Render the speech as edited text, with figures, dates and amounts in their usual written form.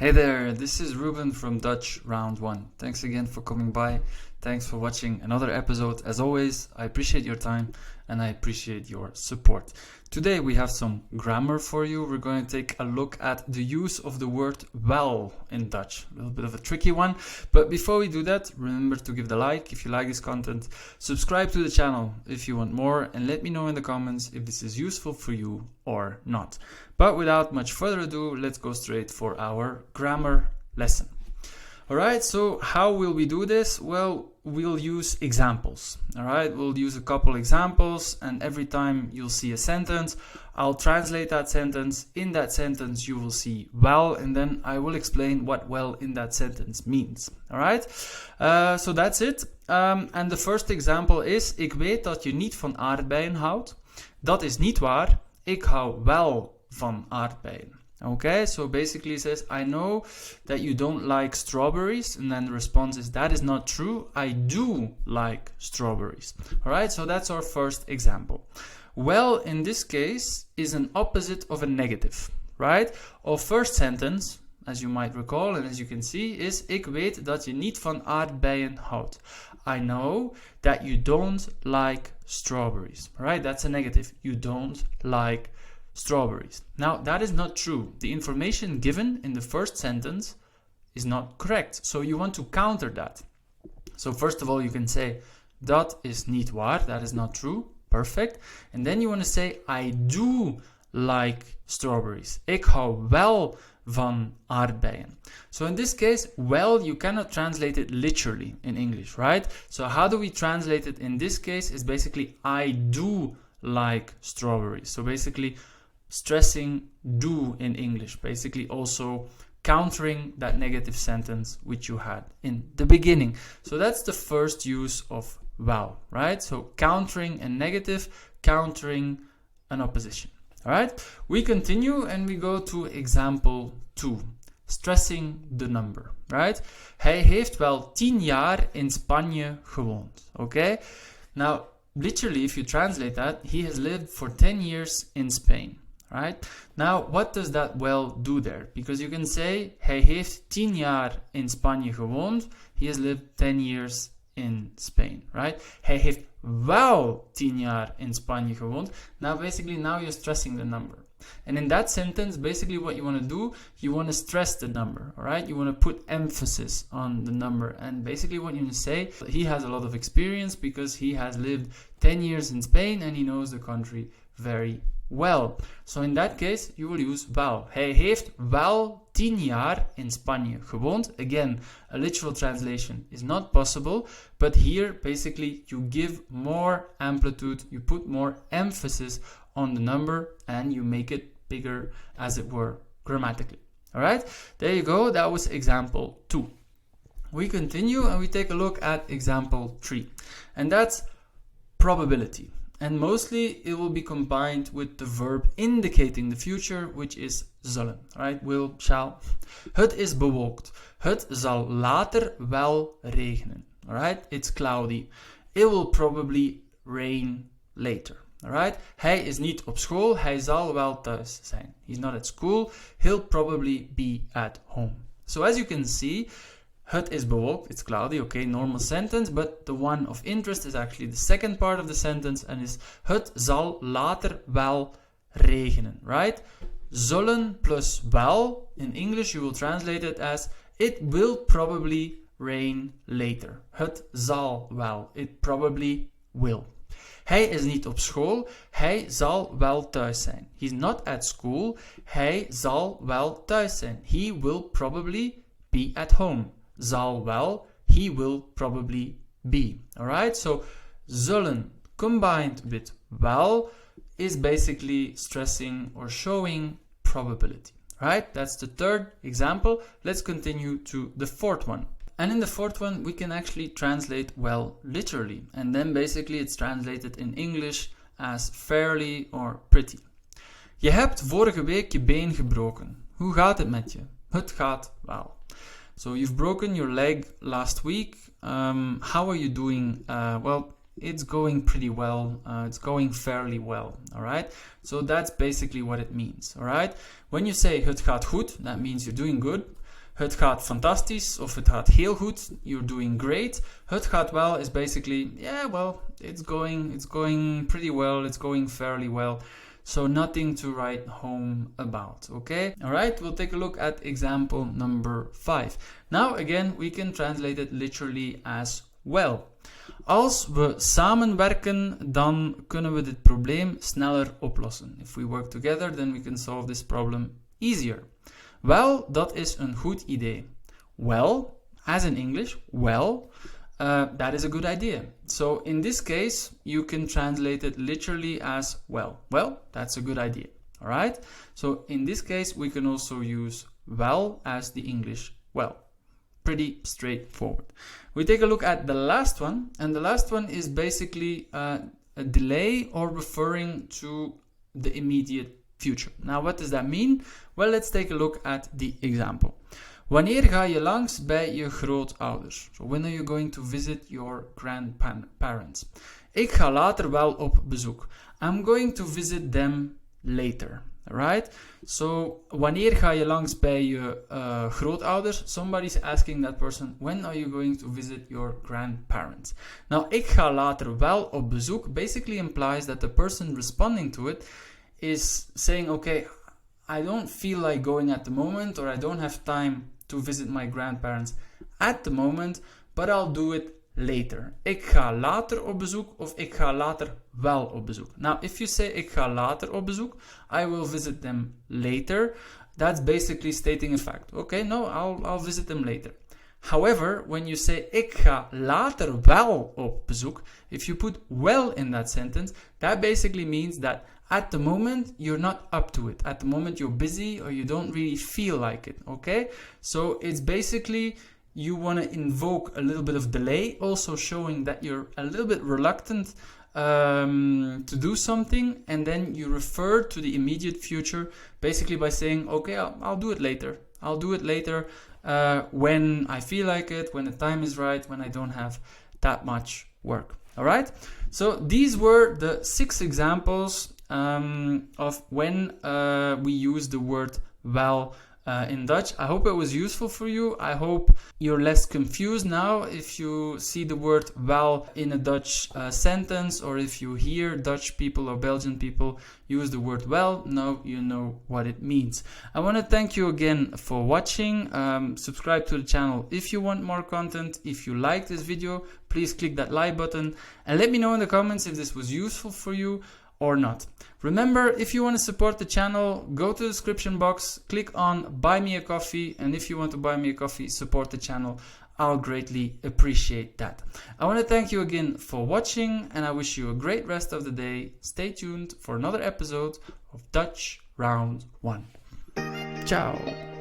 Hey there, this is Ruben from Dutch Round 1. Thanks again for coming by. Thanks for watching another episode. As always, I appreciate your time and I appreciate your support. Today we have some grammar for you. We're going to take a look at the use of the word WEL in Dutch. A little bit of a tricky one, but before we do that, remember to give the like if you like this content, subscribe to the channel if you want more, and let me know in the comments if this is useful for you or not. But without much further ado, let's go straight for our grammar lesson. Alright, so how will we do this? Well, we'll use examples. Alright, we'll use a couple examples, and every time you'll see a sentence, I'll translate that sentence. In that sentence, you will see WEL, and then I will explain what WEL in that sentence means. Alright, so that's it. And the first example is: Ik weet dat je niet van aardbeien houdt. Dat is niet waar. Ik hou wel van aardbeien. Okay, so basically it says, I know that you don't like strawberries, and then the response is, that is not true. I do like strawberries. Alright, so that's our first example. Well, in this case, is an opposite of a negative, right? Our first sentence, as you might recall and as you can see, is: Ik weet dat je niet van aardbeien houdt. I know that you don't like strawberries. Right? That's a negative. You don't like strawberries. Now, that is not true. The information given in the first sentence is not correct. So you want to counter that. So first of all, you can say, dat is niet waar. That is not true. Perfect. And then you want to say, I do like strawberries. Ik hou wel van aardbeien. So in this case, well, you cannot translate it literally in English, right? So how do we translate it in this case? Is basically, I do like strawberries. So basically, stressing do in English, basically also countering that negative sentence which you had in the beginning. So that's the first use of WEL, right? So countering a negative, countering an opposition. All right, we continue and we go to example 2, stressing the number, right? Hij heeft wel 10 jaar in Spanje gewoond, okay? Now, literally, if you translate that, he has lived for 10 years in Spain. Right? Now, what does that well do there? Because you can say, hij heeft 10 jaar in Spanje gewoond. He has lived 10 years in Spain, right? Hij heeft wel 10 jaar in Spanje gewoond. Now, basically, now you're stressing the number. And in that sentence, basically what you want to do, you want to stress the number, all right? You want to put emphasis on the number. And basically what you want to say, he has a lot of experience because he has lived 10 years in Spain and he knows the country very well. So in that case, you will use wel. Hij heeft wel 10 jaar in Spanje gewoond. Again, a literal translation is not possible, but here basically you give more amplitude, you put more emphasis on the number and you make it bigger, as it were, grammatically. Alright, there you go. That was example 2. We continue and we take a look at example 3, and that's probability. And mostly it will be combined with the verb indicating the future, which is zullen, right? Will, shall. Het is bewolkt. Het zal later wel regenen, all right? It's cloudy. It will probably rain later, all right? Hij is niet op school. Hij zal wel thuis zijn. He's not at school. He'll probably be at home. So as you can see, het is bewolkt, it's cloudy, okay, normal sentence, but the one of interest is actually the second part of the sentence and is: het zal later wel regenen, right? Zullen plus wel, in English you will translate it as: it will probably rain later. Het zal wel, it probably will. Hij is niet op school, hij zal wel thuis zijn. He's not at school, hij zal wel thuis zijn. He will probably be at home. Zal wel, he will probably be. Alright, so zullen combined with wel is basically stressing or showing probability. Right, that's the third example. Let's continue to the fourth one. And in the fourth one, we can actually translate well literally. And then basically it's translated in English as fairly or pretty. Je hebt vorige week je been gebroken. Hoe gaat het met je? Het gaat wel. So you've broken your leg last week. How are you doing? Well, it's going pretty well. It's going fairly well. All right. So that's basically what it means. All right. When you say het gaat goed, that means you're doing good. Het gaat fantastisch of het gaat heel goed. You're doing great. Het gaat well is basically, yeah, well, it's going pretty well. It's going fairly well. So nothing to write home about, okay? All right, we'll take a look at example number 5. Now, again, we can translate it literally as well. Als we samenwerken, dan kunnen we dit probleem sneller oplossen. If we work together, then we can solve this problem easier. Well, dat is een goed idee. Well, as in English, well, that is a good idea. So in this case, you can translate it literally as well. Well, that's a good idea. All right? So in this case, we can also use well as the English well. Pretty straightforward. We take a look at the last one, and the last one is basically a delay or referring to the immediate future. Now, what does that mean? Well, let's take a look at the example. Wanneer ga je langs bij je grootouders? So when are you going to visit your grandparents? Ik ga later wel op bezoek. I'm going to visit them later. Alright? So, wanneer ga je langs bij je grootouders? Somebody's asking that person, when are you going to visit your grandparents? Now, ik ga later wel op bezoek basically implies that the person responding to it is saying, okay, I don't feel like going at the moment, or I don't have time to visit my grandparents at the moment, but I'll do it later. Ik ga later op bezoek of ik ga later wel op bezoek. Now, if you say ik ga later op bezoek, I will visit them later, that's basically stating a fact. Okay, no, I'll visit them later. However, when you say ik ga later wel op bezoek, if you put well in that sentence, that basically means that at the moment you're not up to it. At the moment you're busy or you don't really feel like it. Okay? So it's basically you want to invoke a little bit of delay, also showing that you're a little bit reluctant to do something, and then you refer to the immediate future basically by saying, okay, I'll do it later. I'll do it later when I feel like it, when the time is right, when I don't have that much work. All right? So these were the 6 examples of when we use the word well in Dutch. I hope it was useful for you. I hope you're less confused now if you see the word well in a Dutch sentence, or if you hear Dutch people or Belgian people use the word well, now you know what it means. I want to thank you again for watching. Subscribe to the channel if you want more content. If you like this video, please click that like button and let me know in the comments if this was useful for you or not. Remember, if you want to support the channel, go to the description box, click on buy me a coffee, and if you want to buy me a coffee, support the channel, I'll greatly appreciate that. I want to thank you again for watching, and I wish you a great rest of the day. Stay tuned for another episode of Dutch Round 1. Ciao!